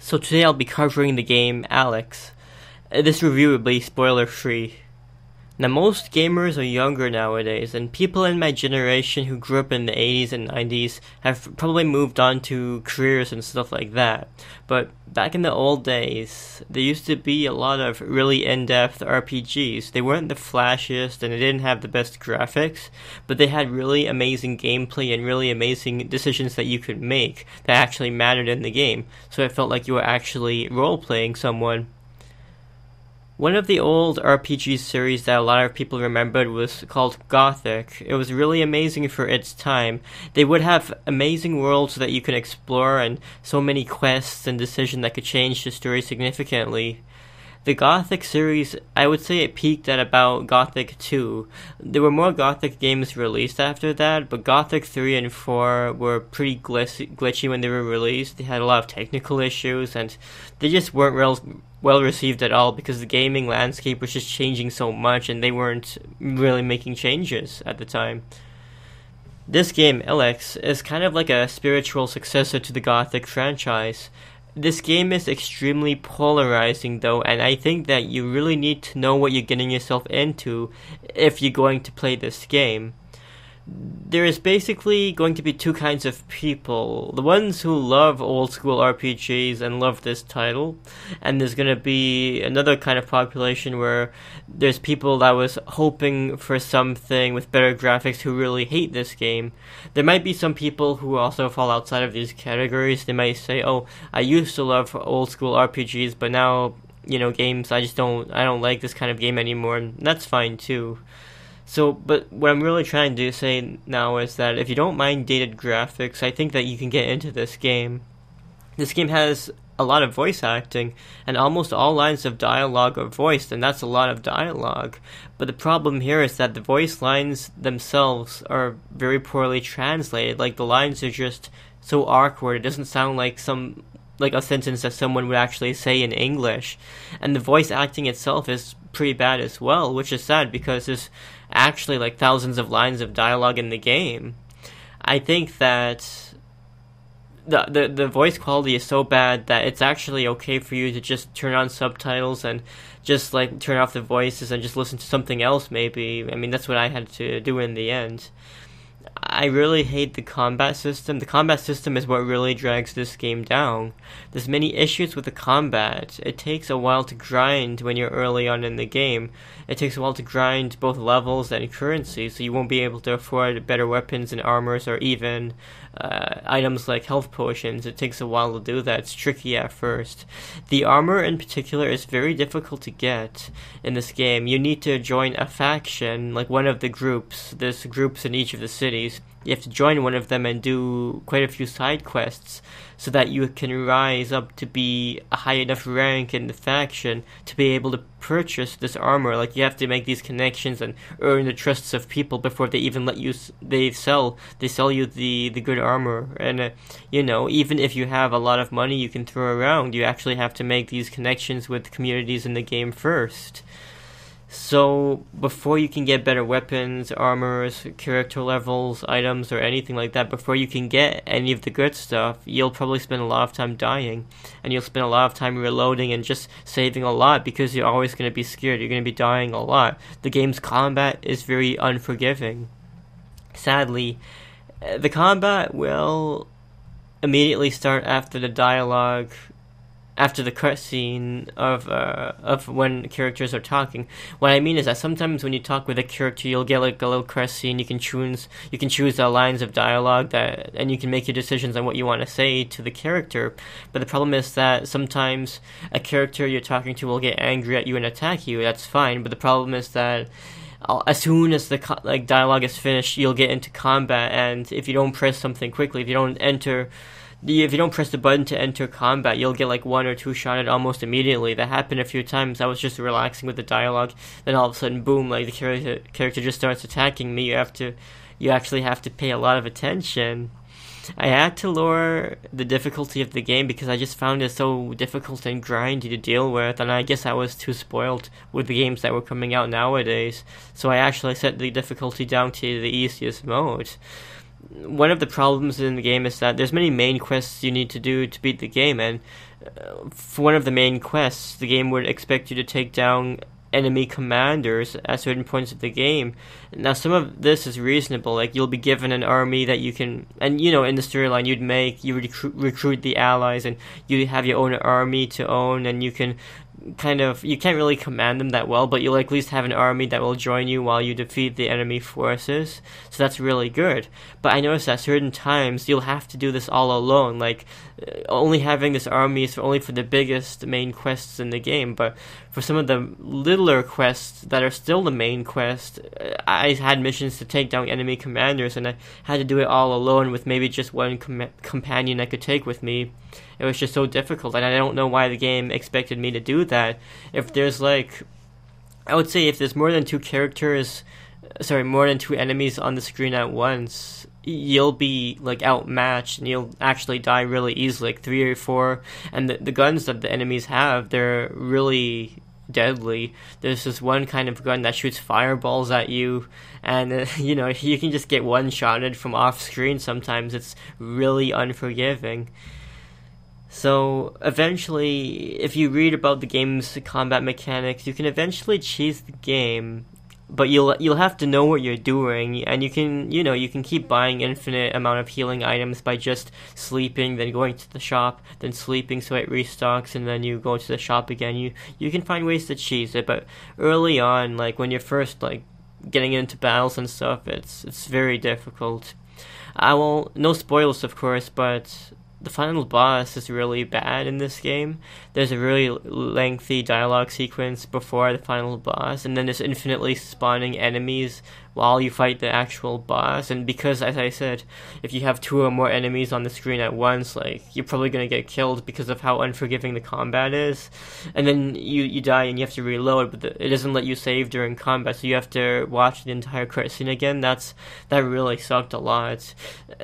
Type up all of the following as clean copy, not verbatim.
So today I'll be covering the game Elex. This review will be spoiler free. Now most gamers are younger nowadays, and people in my generation who grew up in the 80s and 90s have probably moved on to careers and stuff like that. But back in the old days, there used to be a lot of really in-depth RPGs. They weren't the flashiest and they didn't have the best graphics, but they had really amazing gameplay and really amazing decisions that you could make that actually mattered in the game. So it felt like you were actually role-playing someone. One of the old RPG series that a lot of people remembered was called Gothic. It was really amazing for its time. They would have amazing worlds that you could explore and so many quests and decisions that could change the story significantly. The Gothic series, I would say it peaked at about Gothic 2. There were more Gothic games released after that, but Gothic 3 and 4 were pretty glitchy when they were released. They had a lot of technical issues, and they just weren't well received at all because the gaming landscape was just changing so much and they weren't really making changes at the time. This game, Elex, is kind of like a spiritual successor to the Gothic franchise. This game is extremely polarizing though, and I think that you really need to know what you're getting yourself into if you're going to play this game. There is basically going to be two kinds of people. The ones who love old school RPGs and love this title, and there's going to be another kind of population where there's people that was hoping for something with better graphics who really hate this game. There might be some people who also fall outside of these categories. They might say, oh, I used to love old school RPGs, but now, games, I don't like this kind of game anymore, and that's fine too. So, but what I'm really trying to say now is that if you don't mind dated graphics, I think that you can get into this game. This game has a lot of voice acting, and almost all lines of dialogue are voiced, and that's a lot of dialogue. But the problem here is that the voice lines themselves are very poorly translated. Like, the lines are just so awkward. It doesn't sound like a sentence that someone would actually say in English. And the voice acting itself is pretty bad as well, which is sad because there's actually like thousands of lines of dialogue in the game. I think that the voice quality is so bad that it's actually okay for you to just turn on subtitles and just like turn off the voices and just listen to something else maybe. I mean, that's what I had to do in the end. I really hate the combat system. The combat system is what really drags this game down. There's many issues with the combat. It takes a while to grind when you're early on in the game. It takes a while to grind both levels and currency, so you won't be able to afford better weapons and armors or even items like health potions. It takes a while to do that. It's tricky at first. The armor in particular is very difficult to get in this game. You need to join a faction, like one of the groups. There's groups in each of the cities. You have to join one of them and do quite a few side quests so that you can rise up to be a high enough rank in the faction to be able to purchase this armor. Like, you have to make these connections and earn the trusts of people before they even let you, they sell you the good armor. And, even if you have a lot of money you can throw around, you actually have to make these connections with communities in the game first. So, before you can get better weapons, armors, character levels, items, or anything like that, before you can get any of the good stuff, you'll probably spend a lot of time dying. And you'll spend a lot of time reloading and just saving a lot because you're always going to be scared. You're going to be dying a lot. The game's combat is very unforgiving. Sadly, the combat will immediately start after the dialogue, after the cutscene of when characters are talking. What I mean is that sometimes when you talk with a character, you'll get like a little cutscene. You can choose the lines of dialogue and you can make your decisions on what you want to say to the character. But the problem is that sometimes a character you're talking to will get angry at you and attack you. That's fine, but the problem is that as soon as the dialogue is finished, you'll get into combat, and if you don't press something quickly, if you don't press the button to enter combat, you'll get like one or two shotted almost immediately. That happened a few times. I was just relaxing with the dialogue, then all of a sudden, boom, like the character just starts attacking me. You actually have to pay a lot of attention. I had to lower the difficulty of the game because I just found it so difficult and grindy to deal with, and I guess I was too spoiled with the games that were coming out nowadays. So I actually set the difficulty down to the easiest mode. one of the problems in the game is that there's many main quests you need to do to beat the game, and for one of the main quests, the game would expect you to take down enemy commanders at certain points of the game. Now, some of this is reasonable, like you'll be given an army that you can, and in the storyline you recruit the allies, and you have your own army to own, and you can you can't really command them that well, but you'll at least have an army that will join you while you defeat the enemy forces, so that's really good. But I noticed at certain times you'll have to do this all alone, like only having this army is only for the biggest main quests in the game, but for some of the littler quests that are still the main quest, I had missions to take down enemy commanders, and I had to do it all alone with maybe just one companion I could take with me. It was just so difficult, and I don't know why the game expected me to do that. If there's I would say if there's more than two enemies on the screen at once, you'll be outmatched, and you'll actually die really easily, like 3 or 4. And the guns that the enemies have, they're really deadly. There's this one kind of gun that shoots fireballs at you, and you can just get one-shotted from off screen sometimes. It's really unforgiving. So eventually, if you read about the game's combat mechanics, you can eventually cheese the game, but you'll have to know what you're doing, and you can keep buying infinite amount of healing items by just sleeping, then going to the shop, then sleeping so it restocks, and then you go to the shop again. You can find ways to cheese it, but early on, when you're first getting into battles and stuff, it's very difficult. No spoilers, of course, but the final boss is really bad in this game. There's a really lengthy dialogue sequence before the final boss, and then there's infinitely spawning enemies while you fight the actual boss. And because, as I said, if you have 2 or more enemies on the screen at once, you're probably going to get killed because of how unforgiving the combat is. And then you die and you have to reload, but it doesn't let you save during combat, so you have to watch the entire cutscene again. That really sucked a lot.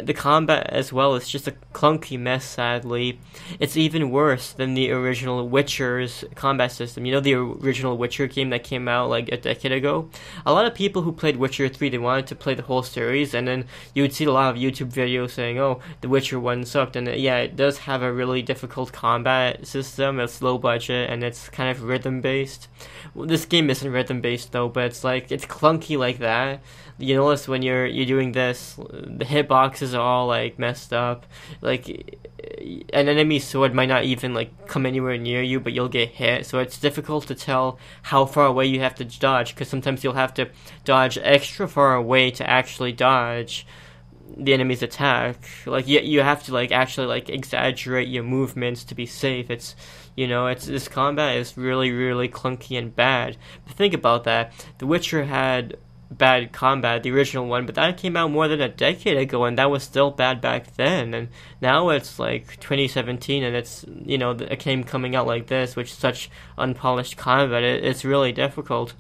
The combat as well is just a clunky mess, sadly. It's even worse than the original Witcher's combat system. The original Witcher game that came out a decade ago? A lot of people who played Witcher 3, they wanted to play the whole series, and then you would see a lot of YouTube videos saying, oh, the Witcher 1 sucked, and yeah, it does have a really difficult combat system. It's low budget, and it's kind of rhythm-based. Well, this game isn't rhythm-based, though, but it's clunky like that. You notice when you're doing this, the hitboxes are all messed up. An enemy sword might not even come anywhere near you, but you'll get hit, so it's difficult to tell how far away you have to dodge, because sometimes you'll have to dodge extra far away to actually dodge the enemy's attack. You have to actually exaggerate your movements to be safe. This combat is really, really clunky and bad. But think about that. The Witcher had bad combat, the original one, but that came out more than a decade ago, and that was still bad back then. And now it's 2017, and it's a game coming out like this with such unpolished combat. It's really difficult.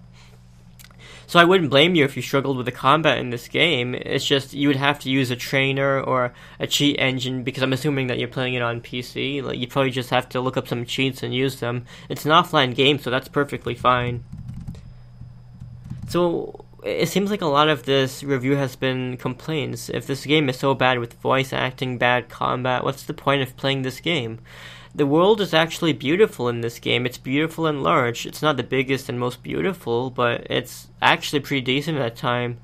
So I wouldn't blame you if you struggled with the combat in this game. It's just you would have to use a trainer or a cheat engine, because I'm assuming that you're playing it on PC. You probably just have to look up some cheats and use them. It's an offline game, so that's perfectly fine. So it seems like a lot of this review has been complaints. If this game is so bad with voice acting, bad combat, what's the point of playing this game? The world is actually beautiful in this game. It's beautiful and large. It's not the biggest and most beautiful, but it's actually pretty decent at time.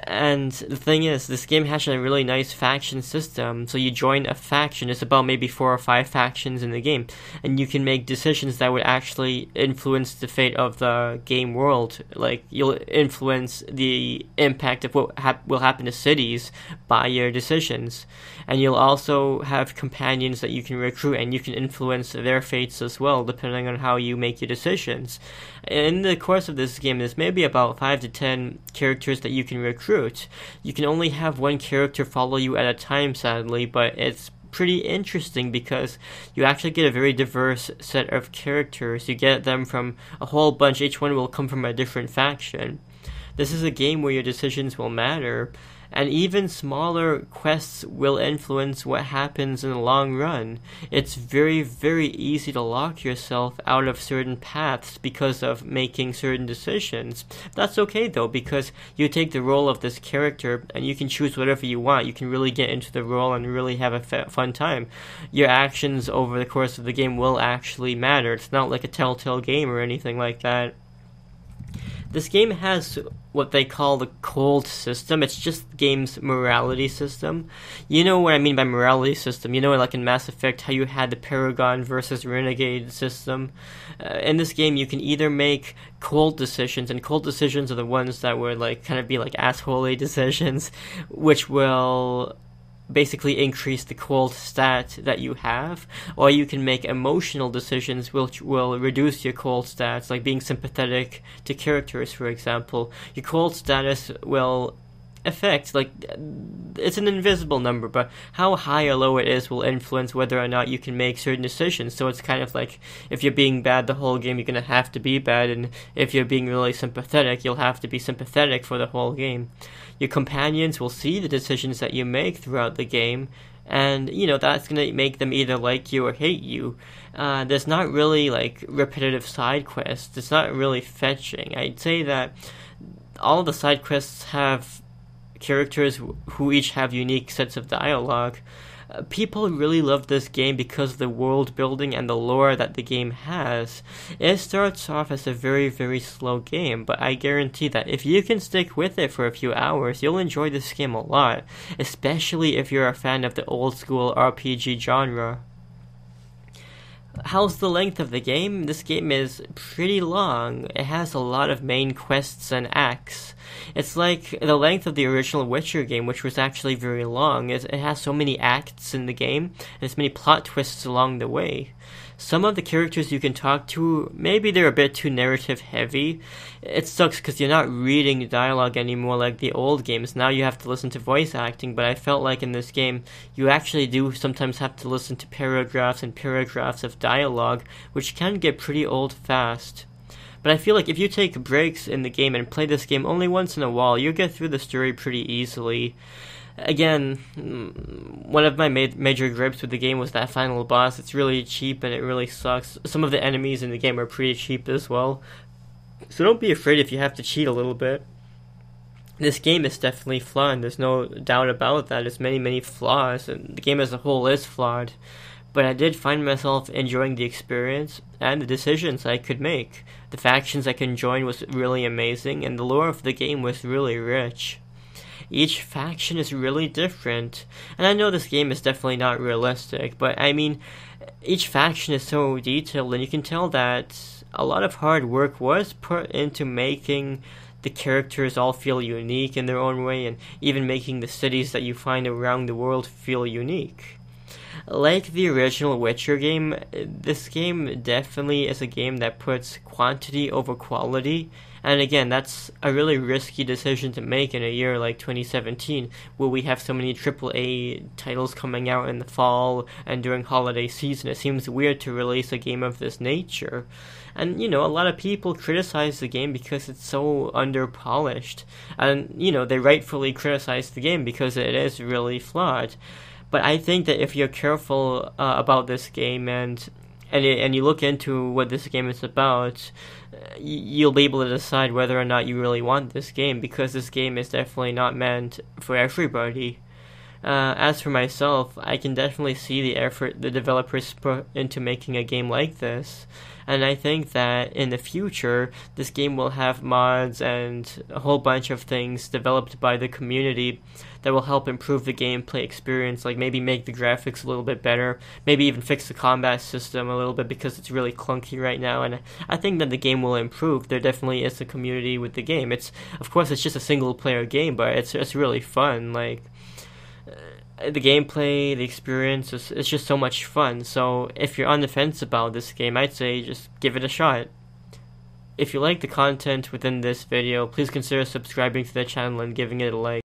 And the thing is, this game has a really nice faction system. So you join a faction. It's about maybe 4 or 5 factions in the game, and you can make decisions that would actually influence the fate of the game world. You'll influence the impact of what will happen to cities by your decisions. And you'll also have companions that you can recruit, and you can influence their fates as well, depending on how you make your decisions. In the course of this game, there's maybe about 5 to 10 characters that you can recruit. You can only have one character follow you at a time, sadly, but it's pretty interesting because you actually get a very diverse set of characters. You get them from a whole bunch. Each one will come from a different faction. This is a game where your decisions will matter, and even smaller quests will influence what happens in the long run. It's very, very easy to lock yourself out of certain paths because of making certain decisions. That's okay though, because you take the role of this character and you can choose whatever you want. You can really get into the role and really have a fun time. Your actions over the course of the game will actually matter. It's not like a Telltale game or anything like that. This game has what they call the cold system. It's just the game's morality system. You know what I mean by morality system. You know, like in Mass Effect, how you had the Paragon versus Renegade system. In this game, you can either make cold decisions, and cold decisions are the ones that would like kind of be like assholey decisions, which will basically increase the cold stat that you have, or you can make emotional decisions which will reduce your cold stats, like being sympathetic to characters, for example. Your cold status will affect, like, it's an invisible number, but how high or low it is will influence whether or not you can make certain decisions. So it's kind of like, if you're being bad the whole game, you're gonna have to be bad, and if you're being really sympathetic, you'll have to be sympathetic for the whole game. Your companions will see the decisions that you make throughout the game, and, you know, that's gonna make them either like you or hate you. There's not really, like, repetitive side quests. It's not really fetching. I'd say that all of the side quests have characters who each have unique sets of dialogue. People really love this game because of the world building and the lore that the game has. It starts off as a very, very slow game, but I guarantee that if you can stick with it for a few hours, you'll enjoy this game a lot, especially if you're a fan of the old school RPG genre. How's the length of the game? This game is pretty long. It has a lot of main quests and acts. It's like the length of the original Witcher game, which was actually very long. It has so many acts in the game, and there's many plot twists along the way. Some of the characters you can talk to, maybe they're a bit too narrative heavy. It sucks because you're not reading dialogue anymore like the old games. Now you have to listen to voice acting, but I felt like in this game, you actually do sometimes have to listen to paragraphs and paragraphs of dialogue, which can get pretty old fast. But I feel like if you take breaks in the game and play this game only once in a while, you'll get through the story pretty easily. Again, one of my major gripes with the game was that final boss. It's really cheap and it really sucks. Some of the enemies in the game are pretty cheap as well. So don't be afraid if you have to cheat a little bit. This game is definitely flawed, there's no doubt about that. There's many, many flaws, and the game as a whole is flawed. But I did find myself enjoying the experience and the decisions I could make. The factions I could join was really amazing, and the lore of the game was really rich. Each faction is really different, and I know this game is definitely not realistic, but I mean, each faction is so detailed, and you can tell that a lot of hard work was put into making the characters all feel unique in their own way, and even making the cities that you find around the world feel unique. Like the original Witcher game, this game definitely is a game that puts quantity over quality, and again, that's a really risky decision to make in a year like 2017, where we have so many AAA titles coming out in the fall and during holiday season. It seems weird to release a game of this nature. And, you know, a lot of people criticize the game because it's so under-polished. And, you know, they rightfully criticize the game because it is really flawed. But I think that if you're careful about this game and you look into what this game is about, you'll be able to decide whether or not you really want this game, because this game is definitely not meant for everybody. As for myself, I can definitely see the effort the developers put into making a game like this, and I think that in the future, this game will have mods and a whole bunch of things developed by the community that will help improve the gameplay experience, like maybe make the graphics a little bit better, maybe even fix the combat system a little bit because it's really clunky right now, and I think that the game will improve. There definitely is a community with the game. Of course, it's just a single-player game, but it's really fun, like the gameplay, the experience, it's just so much fun. So if you're on the fence about this game, I'd say just give it a shot. If you like the content within this video, please consider subscribing to the channel and giving it a like.